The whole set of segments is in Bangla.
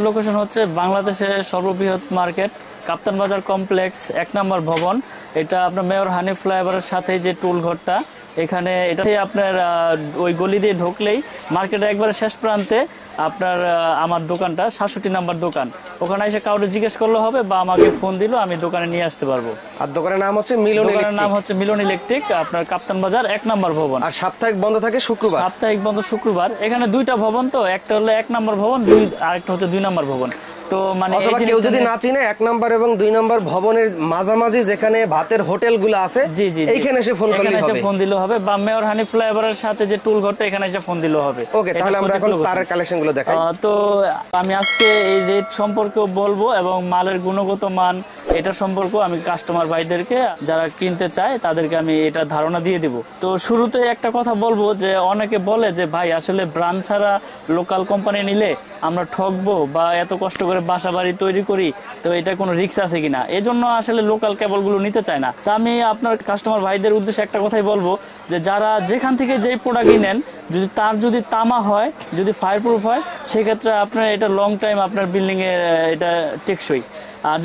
আমাদের লোকেশন হচ্ছে বাংলাদেশের সর্ববৃহৎ মার্কেট কাপ্তান বাজার কমপ্লেক্স 1 নম্বর ভবন। এটা আপনার মেয়র হানিফ ফ্লাইওভারের সাথে যে টুল ঘরটা, এখানে এটাতে আপনার ওই গলি দিয়ে ঢুকলেই মার্কেটের একবারে শেষ প্রান্তে আপনার আমার দোকানটা 67 নম্বর দোকান। ওখানে এসে কাউকে জিজ্ঞেস করলে হবে বা আমাকে ফোন দিলেও আমি দোকানে নিয়ে আসতে পারবো। আর দোকানের নাম হচ্ছে মিলন ইলেকট্রিক। দোকানের নাম হচ্ছে মিলন ইলেকট্রিক, আপনার কাপ্তান বাজার 1 নম্বর ভবন। আর সাপ্তাহিক বন্ধ থাকে শুক্রবার। সাপ্তাহিক বন্ধ শুক্রবার। এখানে দুইটা ভবন, তো একটা হলো 1 নম্বর ভবন, আরেকটা হচ্ছে 2 নম্বর ভবন। তো মানে কেউ যদি না চিনে 1 নম্বর এবং 2 নম্বর ভবনের মাঝামাঝি যেখানে ভাতের হোটেলগুলো আছে এইখানে এসে ফোন করলে হবে, ফোন দিলেও হবে, বা মেয়র হানিফ ফ্লাইওভারের সাথে যে টুল ঘরটা এখানে এসে ফোন দিলেও হবে। ওকে, তাহলে আমরা এখন তারের কালেকশনগুলো দেখাই। তো আমি আজকে এই রেট সম্পর্কে বলবো এবং মালের গুণগত মান এটা সম্পর্কে আমি কাস্টমার ভাইদেরকে যারা কিনতে চায় তাদেরকে আমি এটা ধারণা দিয়ে দেব। তো শুরুতে একটা কথা বলবো যে অনেকে বলে যে ভাই আসলে ব্র্যান্ড ছাড়া লোকাল কোম্পানি নিলে আমরা ঠকবো বা এত কষ্ট করে বাসা বাড়ি তৈরি করি, তো এটা কোনো রিস্ক আছে কিনা, এজন্য আসলে লোকাল কেবলগুলো নিতে চায় না। তা আমি আপনার কাস্টমার ভাইদের উদ্দেশ্যে একটা কথাই বলবো যে যারা যেখান থেকে যেই প্রোডাক্টই নেন, যদি তামা হয়, যদি ফায়ার প্রুফ হয়, সেক্ষেত্রে আপনার এটা লং টাইম আপনার বিল্ডিং এ এটা টেকসই। আর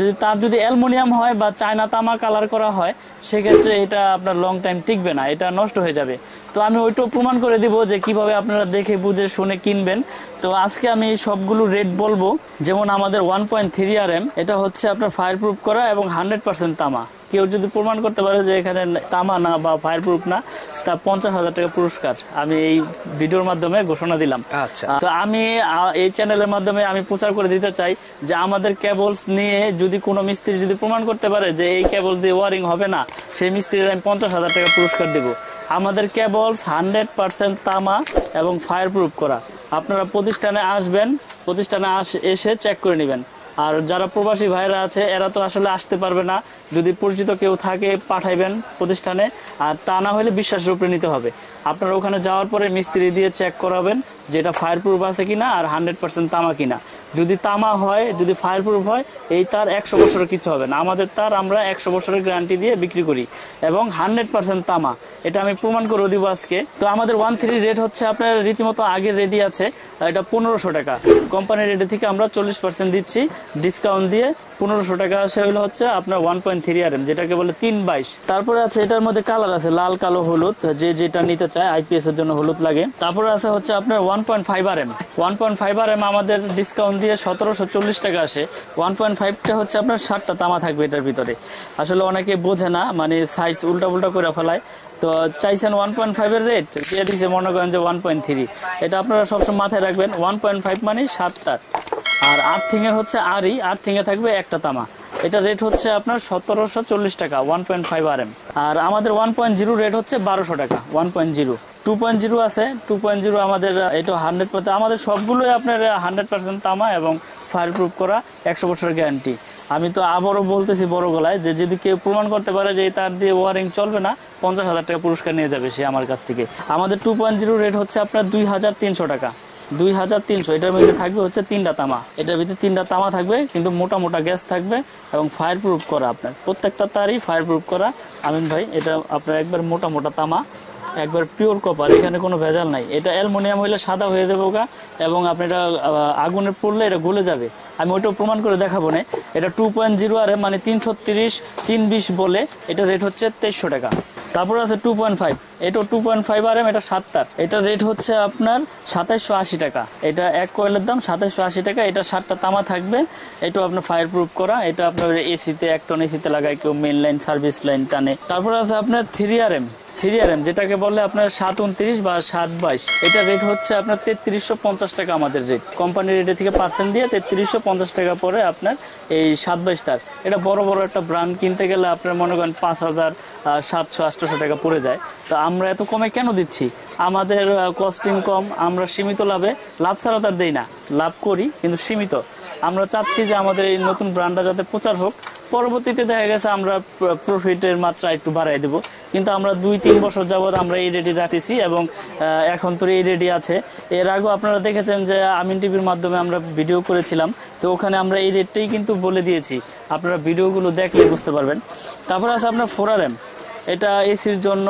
যদি অ্যালুমিনিয়াম হয় বা চায়না তামা কালার করা হয়, সেক্ষেত্রে এটা আপনার লং টাইম টিকবে না, এটা নষ্ট হয়ে যাবে। তো আমি ওইটাও প্রমাণ করে দিব যে কিভাবে আপনারা দেখে বুঝে শুনে কিনবেন। তো আজকে আমি সবগুলো রেট বলবো। যেমন আমাদের 1.3 RM, এটা হচ্ছে আপনার ফায়ার প্রুফ করা এবং 100% তামা। কেউ যদি প্রমাণ করতে পারে যে এখানে তামা না বা ফায়ার প্রুফ না, তা 50,000 টাকা পুরস্কার আমি এই ভিডিওর মাধ্যমে ঘোষণা দিলাম। তো আমি এই চ্যানেলের মাধ্যমে আমি প্রচার করে দিতে চাই যে আমাদের কেবলস নিয়ে যদি কোনো মিস্ত্রি যদি প্রমাণ করতে পারে যে এই কেবল দিয়ে ওয়ারিং হবে না, সেই মিস্ত্রির আমি 50,000 টাকা পুরস্কার দেব। আমাদের কেবলস 100% তামা এবং ফায়ার প্রুফ করা। আপনারা প্রতিষ্ঠানে আসবেন, প্রতিষ্ঠানে এসে চেক করে নেবেন। আর যারা প্রবাসী ভাইরা আছে এরা তো আসলে আসতে পারবে না, যদি পরিচিত কেউ থাকে পাঠাইবেন প্রতিষ্ঠানে, আর তা না হলে বিশ্বাসের উপরে নিতে হবে। আপনারা ওখানে যাওয়ার পরে মিস্ত্রি দিয়ে চেক করাবেন যেটা ফায়ার প্রুফ আছে কিনা আর 100% তামা কিনা। যদি তামা হয়, যদি ফায়ার প্রুফ হয়, এই তার 100 বছরের কিছু হবে না। আমাদের তার আমরা 100 বছরের গ্যারান্টি দিয়ে বিক্রি করি এবং 100% তামা, এটা আমি প্রমাণ করে দিব আজকে। তো আমাদের 1.3 রেট হচ্ছে আপনার রীতিমতো আগের রেডি আছে, এটা 1500 টাকা। কোম্পানির রেটে থেকে আমরা 40% দিচ্ছি ডিসকাউন্ট দিয়ে। 1500 টাকা আসে হলো হচ্ছে আপনার 1.3 RM, যেটাকে বলে 322। তারপরে আছে এটার মধ্যে কালার আছে লাল, কালো, হলুদ, যে যেটা নিতে চায়। IPS এর জন্য হলুদ লাগে। তারপরে আছে হচ্ছে আপনার 1.5 RM। 1.5 RM আমাদের ডিসকাউন্ট দিয়ে 1740 টাকা আসে। 1.5টা হচ্ছে আপনার 60টা তামা থাকবে এটার ভিতরে। আসলে অনেকে বোঝে না, মানে সাইজ উল্টা করে ফেলায়। তো চাইছেন 1.5 এর রেট দিয়ে দিচ্ছে মনে করেন যে 1.3। এটা আপনারা সবসময় মাথায় রাখবেন, 1.5 মানে 7টা। আর আর্থিং এর হচ্ছে আর্থিং এ থাকবে একটা তামা। এটা রেট হচ্ছে আপনার 1740 টাকা 1.5 RM। আর আমাদের 1.0 রেট হচ্ছে 1200 টাকা 1.0। 2.0 আছে, 2.0 আমাদের এটা 100%। আমাদের সবগুলোই আপনার 100% তামা এবং ফায়ার প্রুফ করা, 100 বছরের গ্যারান্টি। আমি তো আবারও বলতেছি বড় গলায় যে যদি কেউ প্রমাণ করতে পারে যে তার দিয়ে ওয়ারিং চলবে না, 50,000 টাকা পুরস্কার নিয়ে যাবে সে আমার কাছ থেকে। আমাদের 2.0 রেট হচ্ছে আপনার 2300 টাকা 2300। এটার মধ্যে থাকবে হচ্ছে 3টা তামা। এটার ভিতরে 3টা তামা থাকবে, কিন্তু মোটা গ্যাস থাকবে এবং ফায়ার প্রুফ করা। আপনার প্রত্যেকটা তারই ফায়ার প্রুফ করা। আমিন ভাই, এটা আপনার একবার মোটা তামা, একবার পিওর কপার, এখানে কোনো ভেজাল নাই। এটা অ্যালুমিনিয়াম হইলে সাদা হয়ে যাবে ওটা, এবং আপনি এটা আগুনে পড়লে এটা গলে যাবে। আমি ওটাও প্রমাণ করে দেখাবো না। এটা 2.0 RM, মানে 330 320 বলে। এটা রেট হচ্ছে 2300 টাকা। তারপর আছে 2.5, এটা 2.5 RM, এটা 7টার। এটা রেট হচ্ছে আপনার 2780 টাকা। এটা এক কয়েলের দাম 2780 টাকা। এটা 7টা তামা থাকবে। এটাও আপনার ফায়ার প্রুফ করা। এটা আপনার এসিতে 1 টন এসিতে লাগায় কেউ, মেইন লাইন সার্ভিস লাইন টানে। তারপর আছে আপনার 3 RM, যেটাকে বলে আপনার 729 বা 722। এটা রেট হচ্ছে আপনার 3350 টাকা আমাদের রেট। কোম্পানির রেটে থেকে পার্সেন্ট দিয়ে 3350 টাকা পরে আপনার এই 722 তার। এটা বড় একটা ব্র্যান্ড কিনতে গেলে আপনার মনে করেন 5700-800 টাকা পড়ে যায়। তো আমরা এত কমে কেন দিচ্ছি? আমাদের কস্টিং কম, আমরা সীমিত লাভ ছাড়া তার দেই না, লাভ করি কিন্তু সীমিত। আমরা চাচ্ছি যে আমাদের এই নতুন ব্র্যান্ডটা যাতে প্রচার হোক। পরবর্তীতে দেখা গেছে আমরা প্রফিটের মাত্রা একটু বাড়াই দেব, কিন্তু আমরা 2-3 বছর যাবৎ আমরা এই রেডি রাখতেছি এবং এখন তো এই রেডি আছে। এর আগেও আপনারা দেখেছেন যে আমিন টিভির মাধ্যমে আমরা ভিডিও করেছিলাম, তো ওখানে আমরা এই রেটটাই কিন্তু বলে দিয়েছি। আপনারা ভিডিওগুলো দেখলে বুঝতে পারবেন। তারপর আছে আপনার 4 RM। এটা এসির জন্য,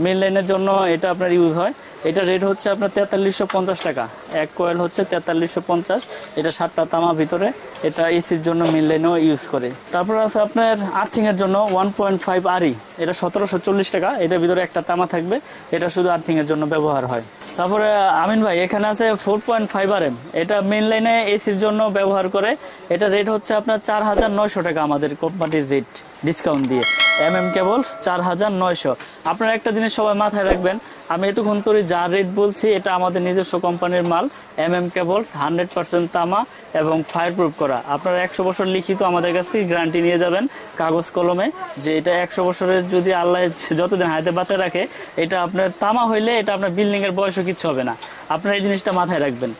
মেন লাইনের জন্য এটা আপনার ইউজ হয়। এটা রেট হচ্ছে আপনার 4350 টাকা। এক কয়েল হচ্ছে 4350। এটা 7টা তামা ভিতরে। এটা এসির জন্য মেন লাইনেও ইউজ করে। তারপর আছে আপনার আর্থিং এর জন্য 1.5 আরি, এটা 1740 টাকা। এটার ভিতরে একটা তামা থাকবে, এটা শুধু আর্থিং এর জন্য ব্যবহার হয়। তারপরে আমিন ভাই এখানে আছে 4.5 RM, এটা মেন লাইনে এসির জন্য ব্যবহার করে। এটা রেট হচ্ছে আপনার 4900 টাকা আমাদের কোম্পানির রেট ডিসকাউন্ট দিয়ে। কেবলস 4900। আপনারা একটা জিনিস সবাই মাথায় রাখবেন, আমি এতক্ষণ ধরে যা রেট বলছি এটা আমাদের নিজস্ব কোম্পানির মাল। কেবলস 100% তামা এবং ফায়ারপ্রুফ করা। আপনারা 100 বছর লিখিত আমাদের কাছ থেকে গ্যারান্টি নিয়ে যাবেন কাগজ কলমে, যে এটা 100 বছরের যদি আল্লাহ যতদিন হাতে বাঁচা রাখে, এটা আপনার তামা হইলে এটা আপনার বিল্ডিং এর বয়সও কিছু হবে না। আপনারা এই জিনিসটা মাথায় রাখবেন।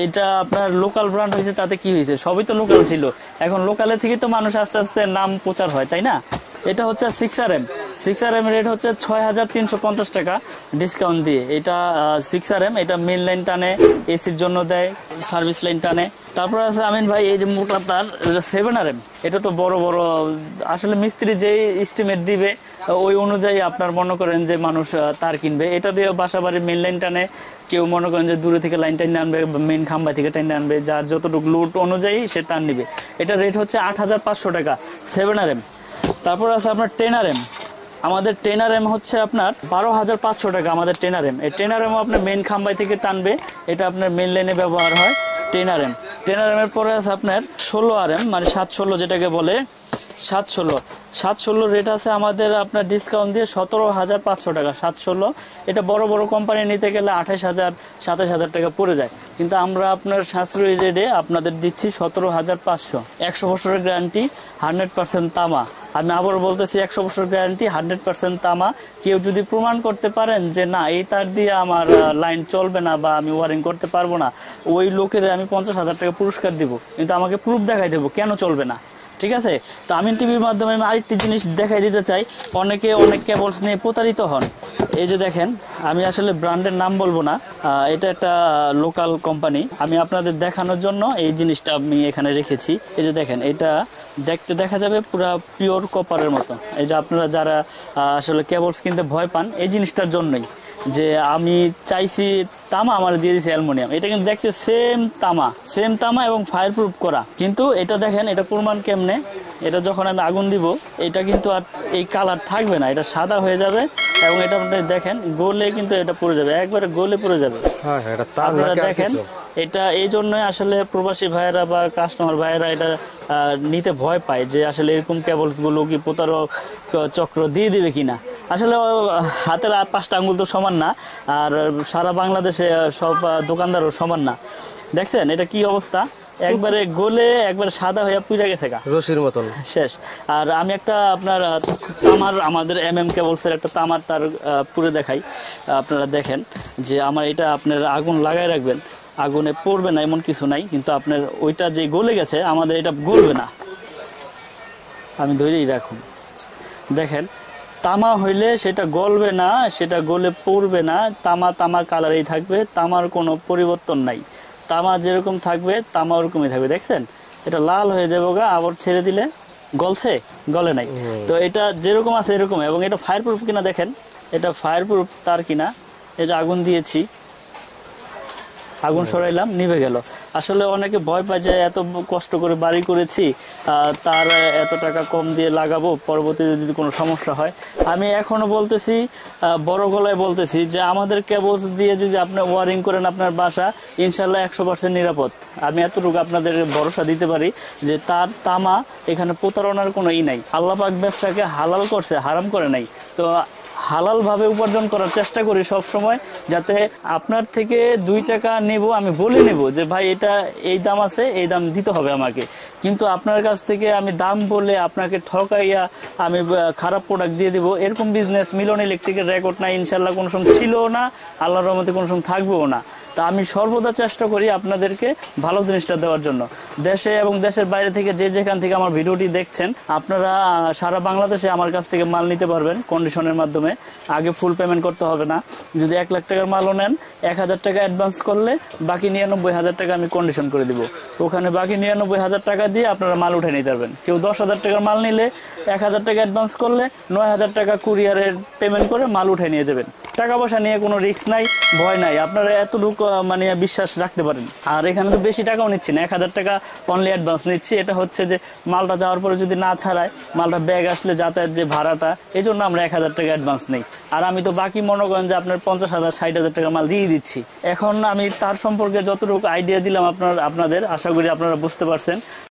এটা আপনার লোকাল ব্র্যান্ড হয়েছে, তাতে কি হয়েছে, সবই তো লোকাল ছিল। এখন লোকালের থেকে তো মানুষ আস্তে আস্তে নাম প্রচার হয়, তাই না? এটা হচ্ছে 6RM রেট হচ্ছে 6350 টাকা ডিসকাউন্ট দিয়ে। এটা 6RM, এটা মেন লাইন টানে, এসির জন্য দেয়, সার্ভিস লাইন টানে। তারপর আছে আমিন ভাই এই যে মোটা তার 7RM, এটা তো বড় বড় আসলে মিস্ত্রি যেই এস্টিমেট দিবে ওই অনুযায়ী আপনার মনে করেন যে মানুষ তার কিনবে। এটা দিয়ে বাসা বাড়ির মেন লাইন টানে, কেউ মনে করেন যে দূরে থেকে লাইন টাইনে আনবে, মেন খাম্বা থেকে টাইনে আনবে, যার যতটুকু লোড অনুযায়ী সে তার নিবে। এটা রেট হচ্ছে 8500 টাকা 7RM। তারপর আছে আপনার 10RM, আমাদের 10RM হচ্ছে আপনার 12500 টাকা আমাদের 10RM। এই 10RM আপনার মেন খাম্বাই থেকে টানবে, এটা আপনার মেন লাইনে ব্যবহার হয় 10RM এর পরে আছে আপনার 16RM, মানে 716 যেটাকে বলে 716 রেট আছে আমাদের আপনার ডিসকাউন্ট দিয়ে 17500 টাকা 716। এটা বড় বড় কোম্পানি নিতে গেলে 28000 27000 টাকা পড়ে যায়, কিন্তু আমরা আপনার সাশ্রয়ী রেটে আপনাদের দিচ্ছি 17500। 100 বছরের গ্যারান্টি, 100% তামা। আমি আবার বলতেছি 100 বছর গ্যারান্টি, 100% তামা। কেউ যদি প্রমাণ করতে পারেন যে না এই তার দিয়ে আমার লাইন চলবে না বা আমি ওয়ারিং করতে পারবো না, ওই লোকের আমি 50,000 টাকা পুরস্কার দিব, কিন্তু আমাকে প্রুফ দেখাই দেবো কেন চলবে না। ঠিক আছে? তো আমিন টিভির মাধ্যমে আমি আরেকটি জিনিস দেখাই দিতে চাই। অনেকে অনেক কেবলস নিয়ে প্রতারিত হন। এই যে দেখেন, আমি আসলে ব্র্যান্ডের নাম বলবো না, এটা একটা লোকাল কোম্পানি। আমি আপনাদের দেখানোর জন্য এই জিনিসটা আমি এখানে রেখেছি। এই যে দেখেন, এটা দেখতে দেখা যাবে পুরা পিওর কপারের মতো। এই যে আপনারা যারা আসলে কেবলস কিনতে ভয় পান এই জিনিসটার জন্যই, যে আমি চাইছি তামা, আমার দিয়ে দিয়েছি অ্যালুমিনিয়াম। এটা কিন্তু দেখতে সেম তামা এবং ফায়ারপ্রুফ করা। কিন্তু এটা দেখেন, এটা প্রমাণ কেমনে, এটা যখন আমি আগুন দিব এটা কিন্তু আর এই কালার থাকবে না, এটা সাদা হয়ে যাবে এবং এটা আপনি দেখেন গলে কিন্তু এটা পড়ে যাবে, একবারে গলে পড়ে যাবে। আপনারা দেখেন, এটা এই জন্যই আসলে প্রবাসী ভাইয়েরা বা কাস্টমার ভাইয়েরা এটা নিতে ভয় পায়, যে আসলে এরকম কেবলসগুলো কি প্রতারক চক্র দিয়ে দিবে কিনা। আসলে হাতের 5টা আঙ্গুল তো সমান না, আর সারা বাংলাদেশে সব দোকানদারও সমান না। দেখছেন এটা কি অবস্থা, একবারে গলে একবারে সাদা হয়ে পুড়ে গেছে গা, রশির মতন শেষ। আর আমি একটা আপনার তামার, আমাদের কেবলসের একটা তামার তার পুরে দেখাই, আপনারা দেখেন যে আমার এটা আপনার আগুন লাগাই রাখবেন, আগুনে পড়বে না এমন কিছু নাই, কিন্তু আপনার ওইটা যে গলে গেছে আমাদের এটা গলবে না। আমি ধরেই রাখুন, দেখেন তামা হইলে সেটা গলবে না, সেটা গলে পড়বে না, তামার কালারেই থাকবে, তামার কোনো পরিবর্তন নাই। তামা যেরকম থাকবে তামা ওরকমই থাকবে। দেখছেন এটা লাল হয়ে যাবে গা, আবার ছেড়ে দিলে গলছে, গলে নাই। তো এটা যেরকম আছে এরকম। এবং এটা ফায়ারপ্রুফ কিনা দেখেন, এটা ফায়ারপ্রুফ তার কিনা। এই যে আগুন দিয়েছি, আগুন সরাইলাম, নিভে গেল। আসলে অনেকে ভয় পায় যে এত কষ্ট করে বাড়ি করেছি, তার এত টাকা কম দিয়ে লাগাবো, পরবর্তীতে যদি কোনো সমস্যা হয়। আমি এখনো বলতেছি, বড় গলায় বলতেছি, যে আমাদের কেবলস দিয়ে যদি আপনি ওয়ারিং করেন আপনার বাসা, ইনশাল্লাহ 100% নিরাপদ। আমি এতটুকু আপনাদের ভরসা দিতে পারি যে তার তামা এখানে প্রতারণার কোনো নাই। আল্লাহ পাক ব্যবসাকে হালাল করছে, হারাম করে নাই। তো হালাল ভাবে উপার্জন করার চেষ্টা করি সব সময়, যাতে আপনার থেকে 2 টাকা নেব, আমি বলে নেব যে ভাই এটা এই দাম আছে, এই দাম দিতে হবে আমাকে, কিন্তু আপনার কাছ থেকে আমি দাম বলে আপনাকে ঠকাইয়া আমি খারাপ প্রোডাক্ট দিয়ে দিব, এরকম বিজনেস মিলন ইলেকট্রিকের রেকর্ড নাই, ইনশাল্লাহ কোনো সময় ছিলও না, আল্লাহর রহমতে কোনো সময় থাকবেও না। তা আমি সর্বদা চেষ্টা করি আপনাদেরকে ভালো জিনিসটা দেওয়ার জন্য। দেশে এবং দেশের বাইরে থেকে যে যেখান থেকে আমার ভিডিওটি দেখছেন, আপনারা সারা বাংলাদেশে আমার কাছ থেকে মাল নিতে পারবেন কন্ডিশনের মাধ্যমে। মাধ্যমে, আগে ফুল পেমেন্ট করতে হবে না। যদি 1 লাখ টাকার মালও নেন, 1000 টাকা অ্যাডভান্স করলে বাকি 99,000 টাকা আমি কন্ডিশন করে দিব। ওখানে বাকি 99,000 টাকা দিয়ে আপনারা মাল উঠে নিতে পারবেন। কেউ 10,000 টাকার মাল নিলে 1000 টাকা অ্যাডভান্স করলে 9,000 টাকা কুরিয়ারের পেমেন্ট করে মাল উঠে নিয়ে যাবেন। টাকা পয়সা নিয়ে কোনো রিস্ক নাই, ভয় নাই, আপনারা এতটুকু মানে বিশ্বাস রাখতে পারেন। আর এখানে তো বেশি টাকাও নিচ্ছি না, 1000 টাকা অনলি অ্যাডভান্স নিচ্ছি। এটা হচ্ছে যে মালটা যাওয়ার পরে যদি না ছাড়ায়, মালটা ব্যাগ আসলে যাতায়াত যে ভাড়াটা, এই জন্য আমরা 1000 টাকা অ্যাডভান্স নেই। আর আমি তো বাকি মনে করেন যে আপনার 50,000 60,000 টাকা মাল দিয়ে দিচ্ছি। এখন আমি তার সম্পর্কে যতটুকু আইডিয়া দিলাম আপনাদের, আশা করি আপনারা বুঝতে পারছেন।